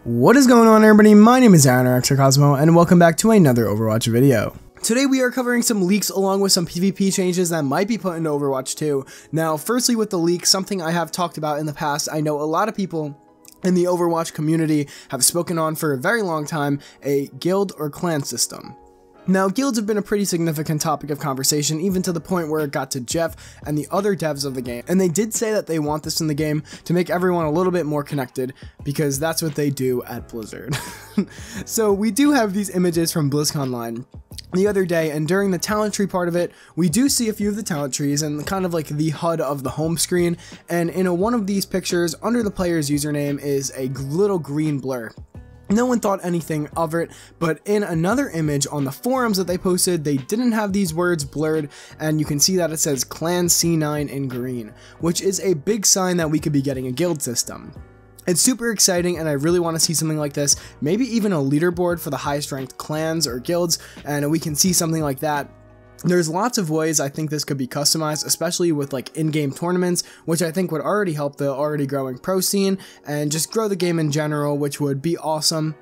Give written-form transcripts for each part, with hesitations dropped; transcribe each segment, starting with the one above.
What is going on, everybody? My name is XrayCosmo, and welcome back to another Overwatch video. Today we are covering some leaks along with some PvP changes that might be put into Overwatch 2. Now, firstly with the leaks, something I have talked about in the past, I know a lot of people in the Overwatch community have spoken on for a very long time, a guild or clan system. Now, guilds have been a pretty significant topic of conversation, even to the point where it got to Jeff and the other devs of the game, and they did say that they want this in the game to make everyone a little bit more connected, because that's what they do at Blizzard. So we do have these images from BlizzConline the other day, and during the talent tree part of it, we do see a few of the talent trees and kind of like the HUD of the home screen, and in one of these pictures, under the player's username is a little green blur. No one thought anything of it, but in another image on the forums that they posted, they didn't have these words blurred, and you can see that it says Clan C9 in green, which is a big sign that we could be getting a guild system. It's super exciting, and I really want to see something like this, maybe even a leaderboard for the highest ranked clans or guilds, and we can see something like that. There's lots of ways I think this could be customized, especially with like in-game tournaments, which I think would already help the already growing pro scene and just grow the game in general, which would be awesome.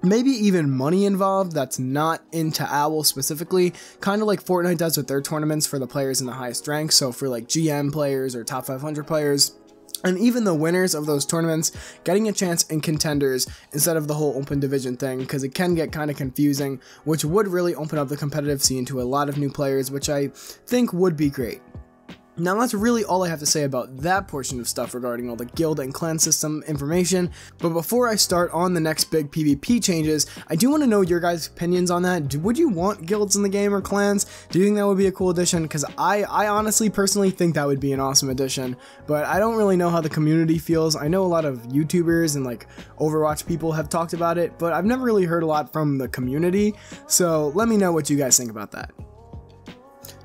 Maybe even money involved that's not into OWL specifically, kind of like Fortnite does with their tournaments for the players in the highest rank, so for like GM players or top 500 players. And even the winners of those tournaments getting a chance in contenders instead of the whole open division thing, because it can get kind of confusing, which would really open up the competitive scene to a lot of new players, which I think would be great. Now that's really all I have to say about that portion of stuff regarding all the guild and clan system information, but before I start on the next big PvP changes, I do want to know your guys' opinions on that. Would you want guilds in the game or clans? Do you think that would be a cool addition? Because I honestly personally think that would be an awesome addition, but I don't really know how the community feels. I know a lot of YouTubers and like Overwatch people have talked about it, but I've never really heard a lot from the community, so let me know what you guys think about that.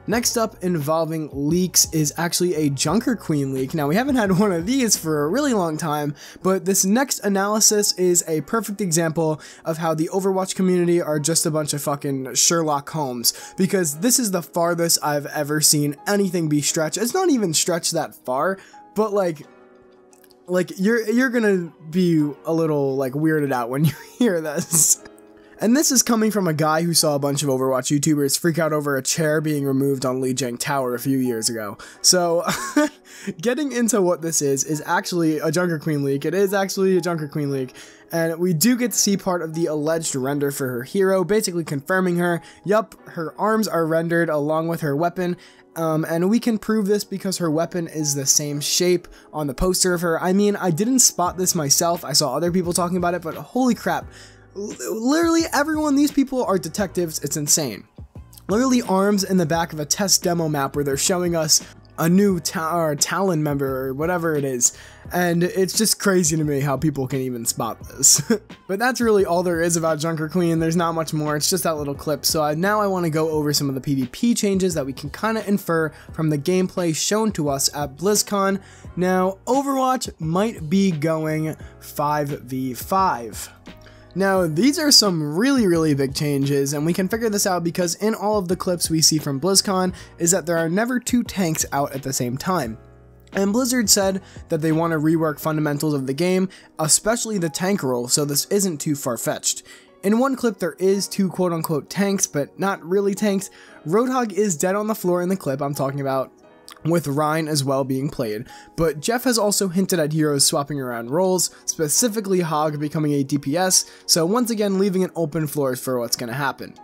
Next up, involving leaks, is actually a Junker Queen leak. Now, we haven't had one of these for a really long time, but this next analysis is a perfect example of how the Overwatch community are just a bunch of fucking Sherlock Holmes, because this is the farthest I've ever seen anything be stretched. It's not even stretched that far, but like you're gonna be a little like weirded out when you hear this. And this is coming from a guy who saw a bunch of Overwatch YouTubers freak out over a chair being removed on Lijiang Tower a few years ago. So, getting into what this is actually a Junker Queen leak. It is actually a Junker Queen leak. And we do get to see part of the alleged render for her hero, basically confirming her. Yup, her arms are rendered along with her weapon. And we can prove this because her weapon is the same shape on the poster of her. I mean, I didn't spot this myself. I saw other people talking about it, but holy crap. Literally everyone, these people are detectives. It's insane. Literally arms in the back of a test demo map where they're showing us a new Talon member or whatever it is, and it's just crazy to me how people can even spot this. But that's really all there is about Junker Queen. There's not much more. It's just that little clip. So now I want to go over some of the PvP changes that we can kind of infer from the gameplay shown to us at BlizzCon. Now, Overwatch might be going 5v5. Now, these are some really big changes, and we can figure this out because in all of the clips we see from BlizzCon is that there are never two tanks out at the same time. And Blizzard said that they want to rework fundamentals of the game, especially the tank role, so this isn't too far-fetched. In one clip there is two quote-unquote tanks, but not really tanks. Roadhog is dead on the floor in the clip I'm talking about, with Ryan as well being played, but Jeff has also hinted at heroes swapping around roles, specifically Hog becoming a DPS, so once again leaving an open floor for what's going to happen.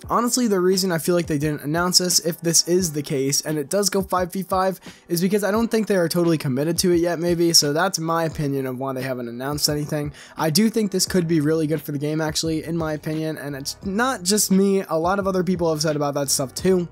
Honestly, the reason I feel like they didn't announce this, if this is the case, and it does go 5v5, is because I don't think they are totally committed to it yet maybe, so that's my opinion of why they haven't announced anything. I do think this could be really good for the game actually, in my opinion, and it's not just me, a lot of other people have said about that stuff too.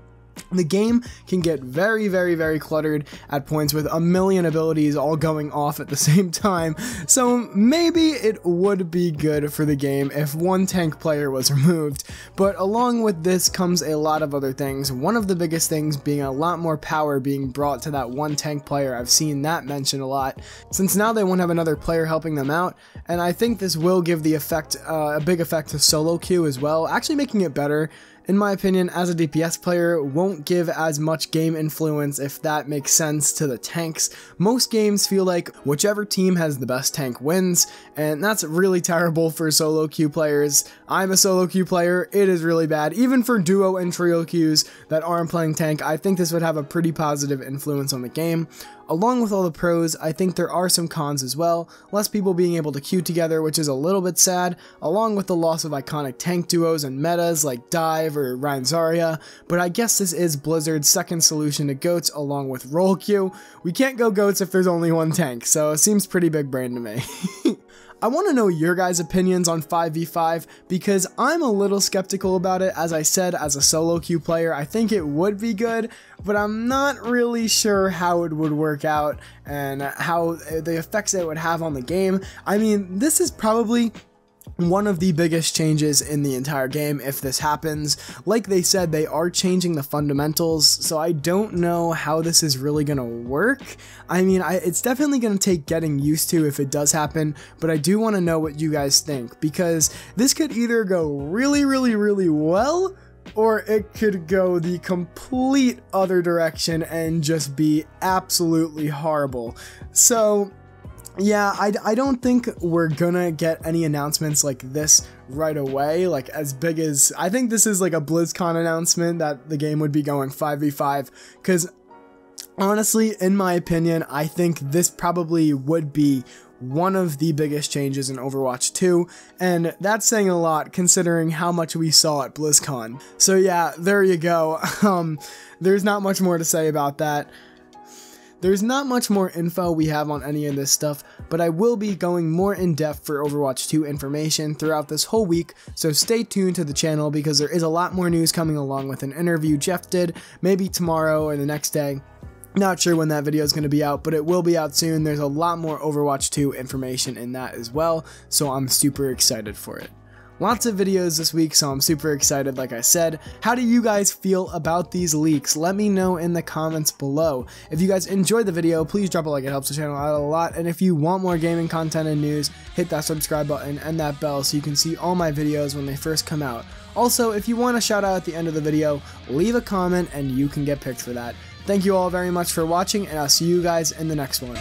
The game can get very cluttered at points with a million abilities all going off at the same time, so maybe it would be good for the game if one tank player was removed. But along with this comes a lot of other things, one of the biggest things being a lot more power being brought to that one tank player. I've seen that mentioned a lot, since now they won't have another player helping them out, and I think this will give the effect, a big effect to solo queue as well, actually making it better in my opinion, as a DPS player, won't give as much game influence, if that makes sense, to the tanks. Most games feel like whichever team has the best tank wins, and that's really terrible for solo queue players. I'm a solo queue player, it is really bad. Even for duo and trio queues that aren't playing tank, I think this would have a pretty positive influence on the game. Along with all the pros, I think there are some cons as well, less people being able to queue together, which is a little bit sad, along with the loss of iconic tank duos and metas like Dive or Rein Zarya, but I guess this is Blizzard's second solution to GOATs along with role queue. We can't go GOATs if there's only one tank, so it seems pretty big brain to me. I want to know your guys' opinions on 5v5 because I'm a little skeptical about it. As I said, as a solo queue player, I think it would be good, but I'm not really sure how it would work out and how the effects it would have on the game. I mean, this is probably one of the biggest changes in the entire game if this happens. Like they said, they are changing the fundamentals, so I don't know how this is really gonna work. I mean, it's definitely gonna take getting used to if it does happen, but I do want to know what you guys think, because this could either go really, really, really well, or it could go the complete other direction and just be absolutely horrible. So yeah, I don't think we're gonna get any announcements like this right away, like as big as, I think this is like a BlizzCon announcement that the game would be going 5v5, because honestly, in my opinion, I think this probably would be one of the biggest changes in Overwatch 2, and that's saying a lot considering how much we saw at BlizzCon. So yeah, there you go. There's not much more to say about that. There's not much more info we have on any of this stuff, but I will be going more in depth for Overwatch 2 information throughout this whole week, so stay tuned to the channel because there is a lot more news coming along with an interview Jeff did, maybe tomorrow or the next day. Not sure when that video is going to be out, but it will be out soon. There's a lot more Overwatch 2 information in that as well, so I'm super excited for it. Lots of videos this week, so I'm super excited like I said. How do you guys feel about these leaks? Let me know in the comments below. If you guys enjoyed the video, please drop a like, it helps the channel out a lot. And if you want more gaming content and news, hit that subscribe button and that bell so you can see all my videos when they first come out. Also, if you want a shout out at the end of the video, leave a comment and you can get picked for that. Thank you all very much for watching, and I'll see you guys in the next one.